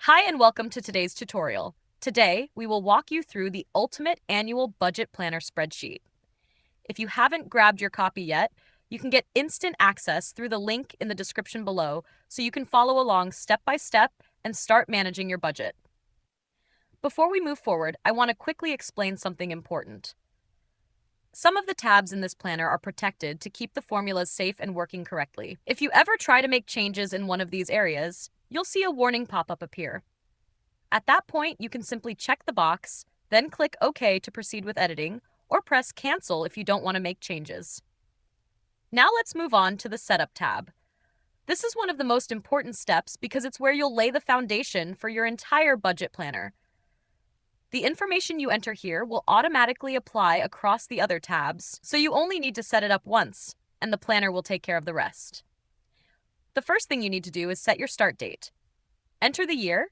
Hi and welcome to today's tutorial. Today, we will walk you through the ultimate annual budget planner spreadsheet. If you haven't grabbed your copy yet, you can get instant access through the link in the description below so you can follow along step by step and start managing your budget. Before we move forward, I want to quickly explain something important. Some of the tabs in this planner are protected to keep the formulas safe and working correctly. If you ever try to make changes in one of these areas, you'll see a warning pop-up appear. At that point, you can simply check the box, then click OK to proceed with editing, or press Cancel if you don't want to make changes. Now let's move on to the Setup tab. This is one of the most important steps because it's where you'll lay the foundation for your entire budget planner. The information you enter here will automatically apply across the other tabs, so you only need to set it up once, and the planner will take care of the rest. The first thing you need to do is set your start date. Enter the year,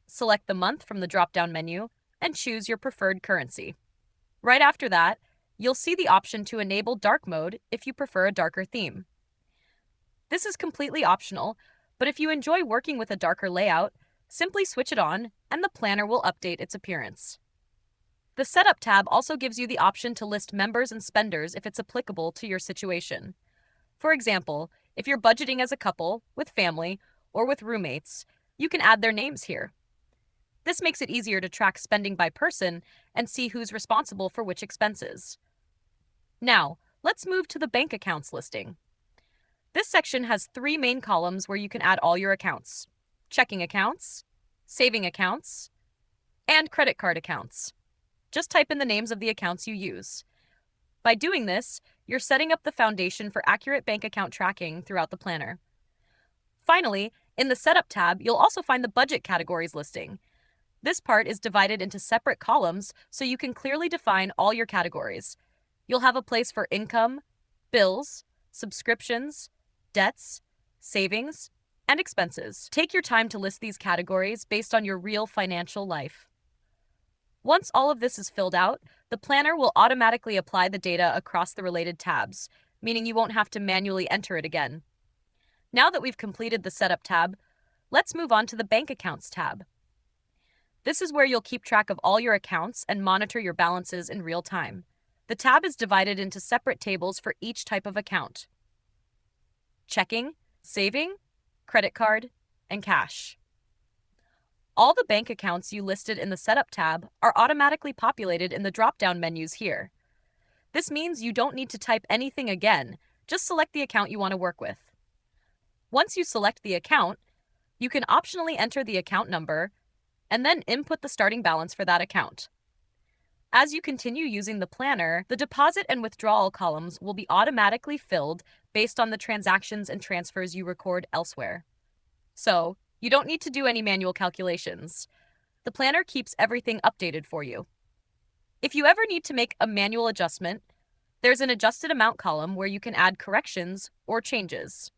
select the month from the drop-down menu, and choose your preferred currency. Right after that, you'll see the option to enable dark mode if you prefer a darker theme. This is completely optional, but if you enjoy working with a darker layout, simply switch it on and the planner will update its appearance. The Setup tab also gives you the option to list members and spenders if it's applicable to your situation. For example, if you're budgeting as a couple, with family, or with roommates, you can add their names here. This makes it easier to track spending by person and see who's responsible for which expenses. Now, let's move to the bank accounts listing. This section has three main columns where you can add all your accounts: checking accounts, saving accounts, and credit card accounts. Just type in the names of the accounts you use. By doing this, you're setting up the foundation for accurate bank account tracking throughout the planner. Finally, in the Setup tab, you'll also find the budget categories listing. This part is divided into separate columns so you can clearly define all your categories. You'll have a place for income, bills, subscriptions, debts, savings, and expenses. Take your time to list these categories based on your real financial life. Once all of this is filled out, the planner will automatically apply the data across the related tabs, meaning you won't have to manually enter it again. Now that we've completed the Setup tab, let's move on to the Bank Accounts tab. This is where you'll keep track of all your accounts and monitor your balances in real time. The tab is divided into separate tables for each type of account: checking, saving, credit card, and cash. All the bank accounts you listed in the Setup tab are automatically populated in the drop-down menus here. This means you don't need to type anything again, just select the account you want to work with. Once you select the account, you can optionally enter the account number and then input the starting balance for that account. As you continue using the planner, the deposit and withdrawal columns will be automatically filled based on the transactions and transfers you record elsewhere. So, you don't need to do any manual calculations. The planner keeps everything updated for you. If you ever need to make a manual adjustment, there's an adjusted amount column where you can add corrections or changes.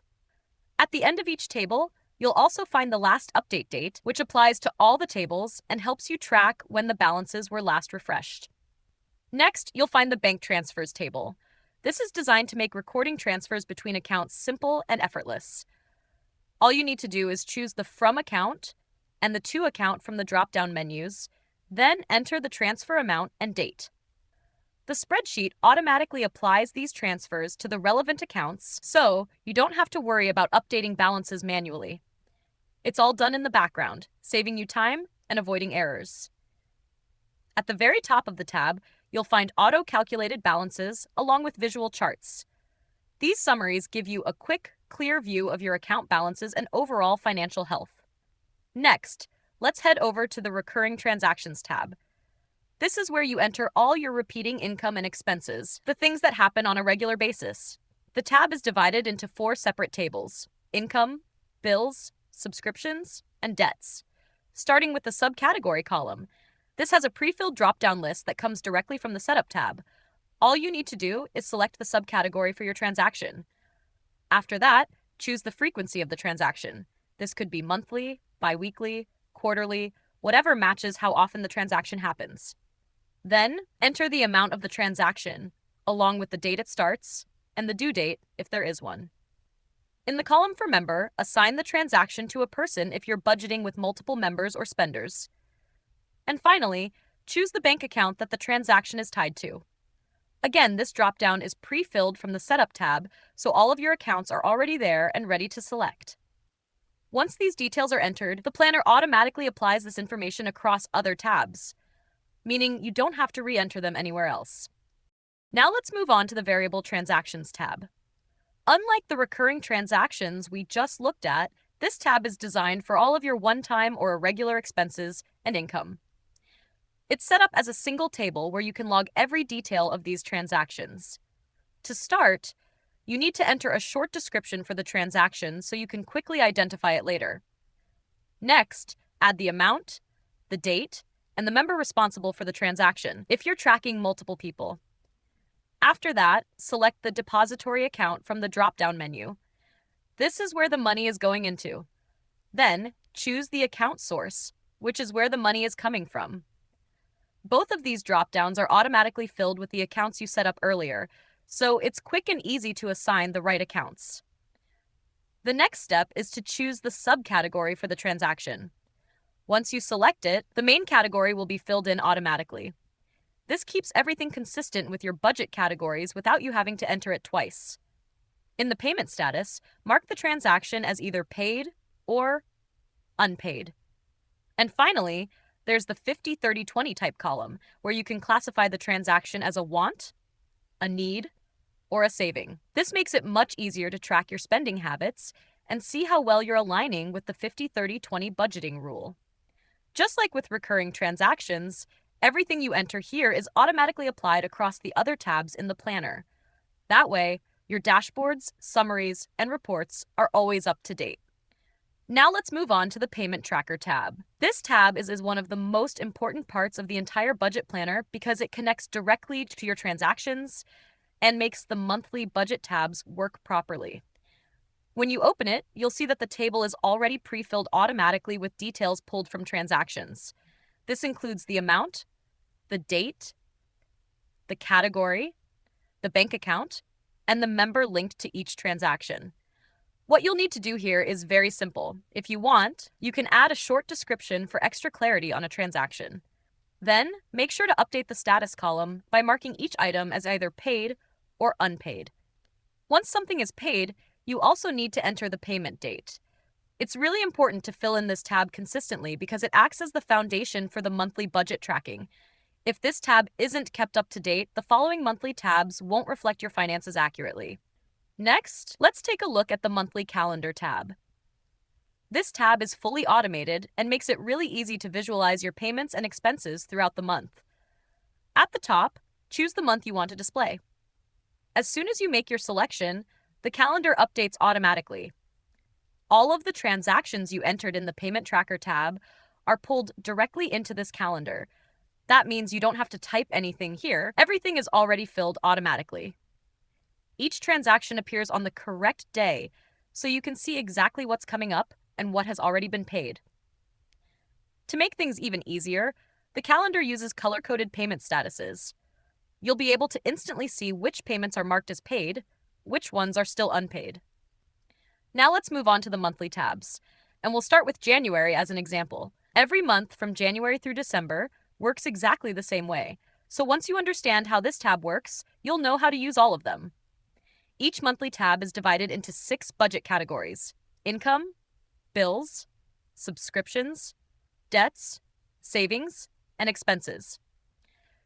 At the end of each table, you'll also find the last update date, which applies to all the tables and helps you track when the balances were last refreshed. Next, you'll find the Bank Transfers table. This is designed to make recording transfers between accounts simple and effortless. All you need to do is choose the From account and the To account from the drop-down menus, then enter the transfer amount and date. The spreadsheet automatically applies these transfers to the relevant accounts, so you don't have to worry about updating balances manually. It's all done in the background, saving you time and avoiding errors. At the very top of the tab, you'll find auto-calculated balances along with visual charts. These summaries give you a quick, clear view of your account balances and overall financial health. Next, let's head over to the Recurring Transactions tab. This is where you enter all your repeating income and expenses, the things that happen on a regular basis. The tab is divided into 4 separate tables: income, bills, subscriptions, and debts. Starting with the subcategory column, this has a pre-filled drop-down list that comes directly from the Setup tab. All you need to do is select the subcategory for your transaction. After that, choose the frequency of the transaction. This could be monthly, bi-weekly, quarterly, whatever matches how often the transaction happens. Then, enter the amount of the transaction, along with the date it starts and the due date if there is one. In the column for member, assign the transaction to a person if you're budgeting with multiple members or spenders. And finally, choose the bank account that the transaction is tied to. Again, this dropdown is pre-filled from the Setup tab, so all of your accounts are already there and ready to select. Once these details are entered, the planner automatically applies this information across other tabs, meaning you don't have to re-enter them anywhere else. Now let's move on to the Variable Transactions tab. Unlike the recurring transactions we just looked at, this tab is designed for all of your one-time or irregular expenses and income. It's set up as a single table where you can log every detail of these transactions. To start, you need to enter a short description for the transaction so you can quickly identify it later. Next, add the amount, the date, and the member responsible for the transaction if you're tracking multiple people. After that, select the depository account from the drop-down menu. This is where the money is going into. Then, choose the account source, which is where the money is coming from. Both of these drop-downs are automatically filled with the accounts you set up earlier, so it's quick and easy to assign the right accounts. The next step is to choose the subcategory for the transaction. Once you select it, the main category will be filled in automatically. This keeps everything consistent with your budget categories without you having to enter it twice. In the payment status, mark the transaction as either paid or unpaid. And finally, there's the 50-30-20 type column, where you can classify the transaction as a want, a need, or a saving. This makes it much easier to track your spending habits and see how well you're aligning with the 50-30-20 budgeting rule. Just like with recurring transactions, everything you enter here is automatically applied across the other tabs in the planner. That way, your dashboards, summaries, and reports are always up to date. Now let's move on to the Payment Tracker tab. This tab is one of the most important parts of the entire budget planner because it connects directly to your transactions and makes the monthly budget tabs work properly. When you open it, you'll see that the table is already pre-filled automatically with details pulled from transactions. This includes the amount, the date, the category, the bank account, and the member linked to each transaction. What you'll need to do here is very simple. If you want, you can add a short description for extra clarity on a transaction. Then, make sure to update the status column by marking each item as either paid or unpaid. Once something is paid, you also need to enter the payment date. It's really important to fill in this tab consistently because it acts as the foundation for the monthly budget tracking. If this tab isn't kept up to date, the following monthly tabs won't reflect your finances accurately. Next, let's take a look at the Monthly Calendar tab. This tab is fully automated and makes it really easy to visualize your payments and expenses throughout the month. At the top, choose the month you want to display. As soon as you make your selection, the calendar updates automatically. All of the transactions you entered in the Payment Tracker tab are pulled directly into this calendar. That means you don't have to type anything here. Everything is already filled automatically. Each transaction appears on the correct day, so you can see exactly what's coming up and what has already been paid. To make things even easier, the calendar uses color-coded payment statuses. You'll be able to instantly see which payments are marked as paid, which ones are still unpaid. Now let's move on to the monthly tabs, and we'll start with January as an example. Every month from January through December works exactly the same way, so once you understand how this tab works, you'll know how to use all of them. Each monthly tab is divided into 6 budget categories: income, bills, subscriptions, debts, savings, and expenses.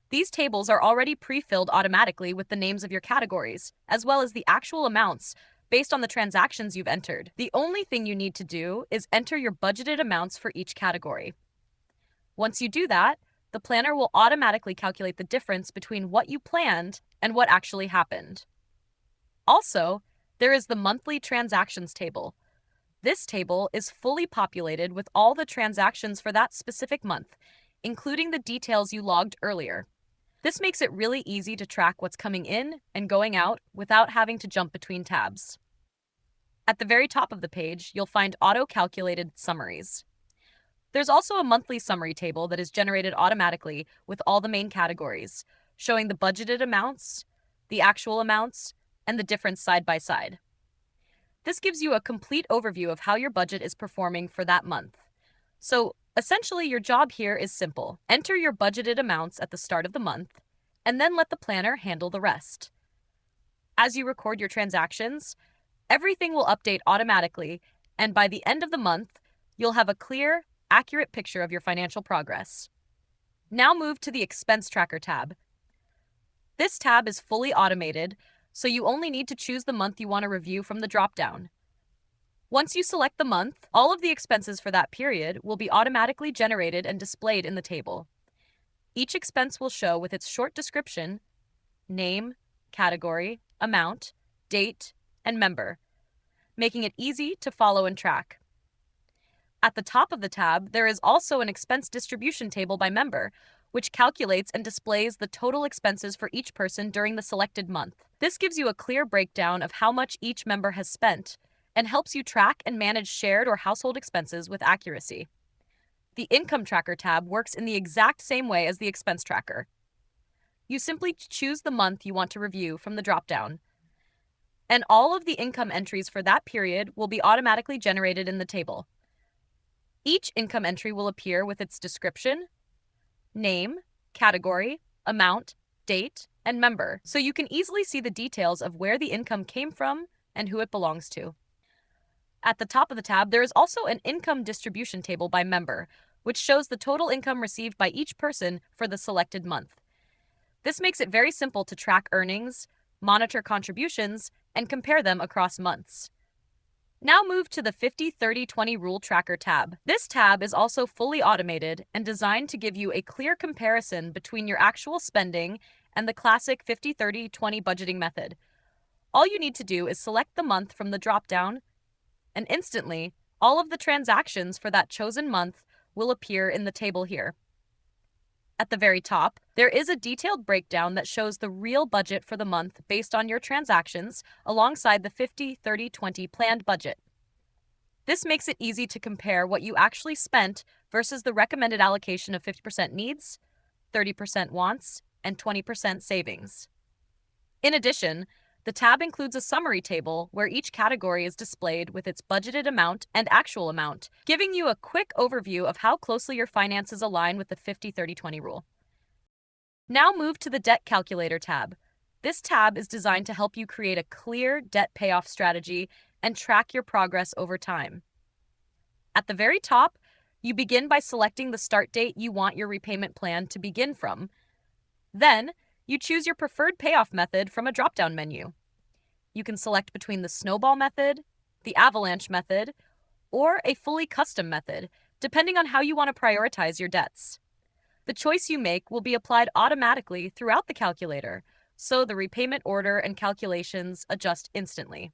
These tables are already pre-filled automatically with the names of your categories, as well as the actual amounts based on the transactions you've entered. The only thing you need to do is enter your budgeted amounts for each category. Once you do that, the planner will automatically calculate the difference between what you planned and what actually happened. Also, there is the monthly transactions table. This table is fully populated with all the transactions for that specific month, including the details you logged earlier. This makes it really easy to track what's coming in and going out without having to jump between tabs. At the very top of the page, you'll find auto-calculated summaries. There's also a monthly summary table that is generated automatically with all the main categories, showing the budgeted amounts, the actual amounts, and the difference side by side. This gives you a complete overview of how your budget is performing for that month. So, essentially, your job here is simple. Enter your budgeted amounts at the start of the month, and then let the planner handle the rest. As you record your transactions, everything will update automatically, and by the end of the month, you'll have a clear, accurate picture of your financial progress. Now move to the Expense Tracker tab. This tab is fully automated, so you only need to choose the month you want to review from the drop-down. Once you select the month, all of the expenses for that period will be automatically generated and displayed in the table. Each expense will show with its short description, name, category, amount, date, and member, making it easy to follow and track. At the top of the tab, there is also an expense distribution table by member, which calculates and displays the total expenses for each person during the selected month. This gives you a clear breakdown of how much each member has spent and helps you track and manage shared or household expenses with accuracy. The Income Tracker tab works in the exact same way as the Expense Tracker. You simply choose the month you want to review from the drop-down, and all of the income entries for that period will be automatically generated in the table. Each income entry will appear with its description, name, category, amount, date, and member, so you can easily see the details of where the income came from and who it belongs to. At the top of the tab, there is also an income distribution table by member, which shows the total income received by each person for the selected month. This makes it very simple to track earnings, monitor contributions, and compare them across months. Now move to the 50-30-20 Rule Tracker tab. This tab is also fully automated and designed to give you a clear comparison between your actual spending and the classic 50-30-20 budgeting method. All you need to do is select the month from the drop-down, and instantly, all of the transactions for that chosen month will appear in the table here. At the very top, there is a detailed breakdown that shows the real budget for the month based on your transactions alongside the 50-30-20 planned budget. This makes it easy to compare what you actually spent versus the recommended allocation of 50% needs, 30% wants, and 20% savings. In addition, the tab includes a summary table where each category is displayed with its budgeted amount and actual amount, giving you a quick overview of how closely your finances align with the 50-30-20 rule. Now move to the Debt Calculator tab. This tab is designed to help you create a clear debt payoff strategy and track your progress over time. At the very top, you begin by selecting the start date you want your repayment plan to begin from. Then, you choose your preferred payoff method from a drop-down menu. You can select between the snowball method, the avalanche method, or a fully custom method, depending on how you want to prioritize your debts. The choice you make will be applied automatically throughout the calculator, so the repayment order and calculations adjust instantly.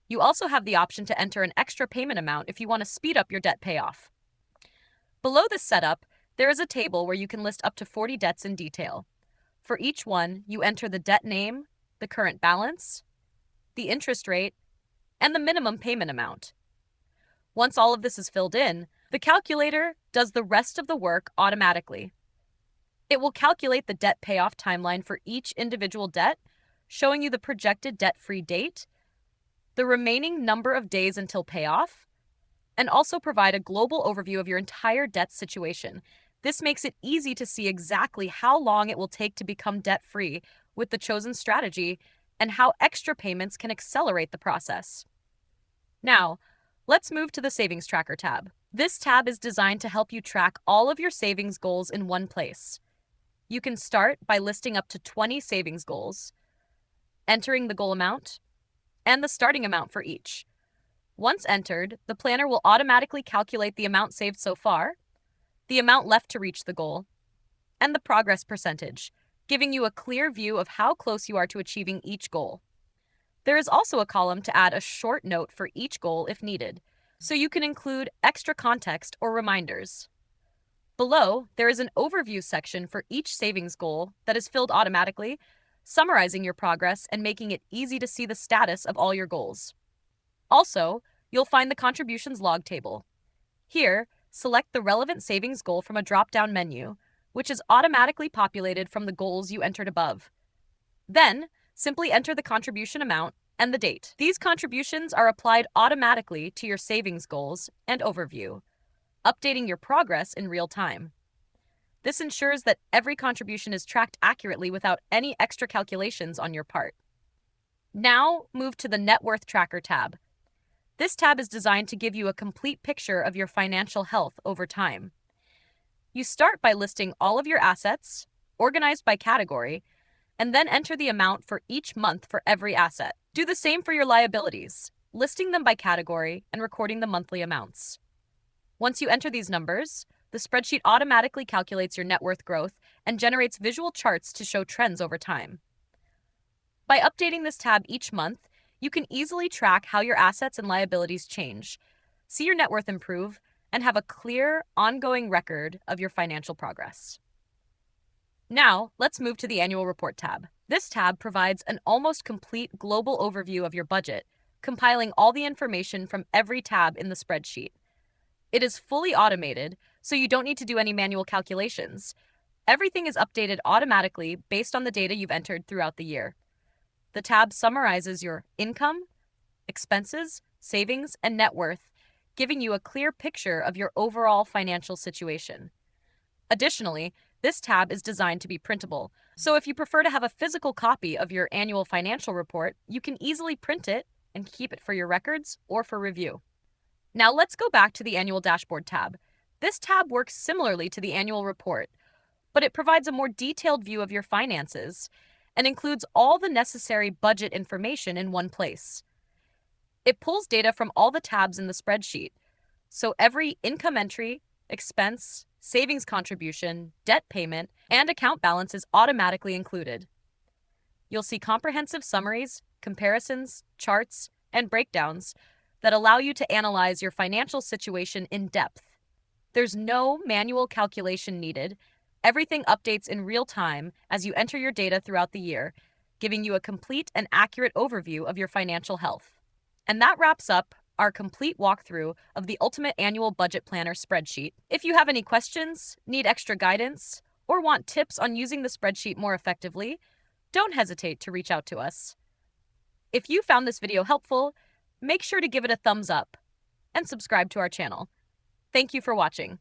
You also have the option to enter an extra payment amount if you want to speed up your debt payoff. Below this setup, there is a table where you can list up to 40 debts in detail. For each one, you enter the debt name, the current balance, the interest rate, and the minimum payment amount. Once all of this is filled in, the calculator does the rest of the work automatically. It will calculate the debt payoff timeline for each individual debt, showing you the projected debt-free date, the remaining number of days until payoff, and also provide a global overview of your entire debt situation. This makes it easy to see exactly how long it will take to become debt-free with the chosen strategy and how extra payments can accelerate the process. Now, let's move to the Savings Tracker tab. This tab is designed to help you track all of your savings goals in one place. You can start by listing up to 20 savings goals, entering the goal amount, and the starting amount for each. Once entered, the planner will automatically calculate the amount saved so far, the amount left to reach the goal, and the progress percentage, giving you a clear view of how close you are to achieving each goal. There is also a column to add a short note for each goal if needed, so you can include extra context or reminders. Below, there is an overview section for each savings goal that is filled automatically, summarizing your progress and making it easy to see the status of all your goals. Also, you'll find the contributions log table. Here, select the relevant savings goal from a drop-down menu, which is automatically populated from the goals you entered above. Then, simply enter the contribution amount and the date. These contributions are applied automatically to your savings goals and overview, updating your progress in real time. This ensures that every contribution is tracked accurately without any extra calculations on your part. Now, move to the Net Worth Tracker tab. This tab is designed to give you a complete picture of your financial health over time. You start by listing all of your assets, organized by category, and then enter the amount for each month for every asset. Do the same for your liabilities, listing them by category and recording the monthly amounts. Once you enter these numbers, the spreadsheet automatically calculates your net worth growth and generates visual charts to show trends over time. By updating this tab each month, you can easily track how your assets and liabilities change, see your net worth improve, and have a clear, ongoing record of your financial progress. Now, let's move to the Annual Report tab. This tab provides an almost complete global overview of your budget, compiling all the information from every tab in the spreadsheet. It is fully automated, so you don't need to do any manual calculations. Everything is updated automatically based on the data you've entered throughout the year. The tab summarizes your income, expenses, savings, and net worth, giving you a clear picture of your overall financial situation. Additionally, this tab is designed to be printable, so if you prefer to have a physical copy of your annual financial report, you can easily print it and keep it for your records or for review. Now let's go back to the Annual Dashboard tab. This tab works similarly to the annual report, but it provides a more detailed view of your finances and includes all the necessary budget information in one place. It pulls data from all the tabs in the spreadsheet, so every income entry, expense, savings contribution, debt payment, and account balance is automatically included. You'll see comprehensive summaries, comparisons, charts, and breakdowns that allow you to analyze your financial situation in depth. There's no manual calculation needed. Everything updates in real time as you enter your data throughout the year, giving you a complete and accurate overview of your financial health. And that wraps up our complete walkthrough of the Ultimate Annual Budget Planner spreadsheet. If you have any questions, need extra guidance, or want tips on using the spreadsheet more effectively, don't hesitate to reach out to us. If you found this video helpful, make sure to give it a thumbs up and subscribe to our channel. Thank you for watching.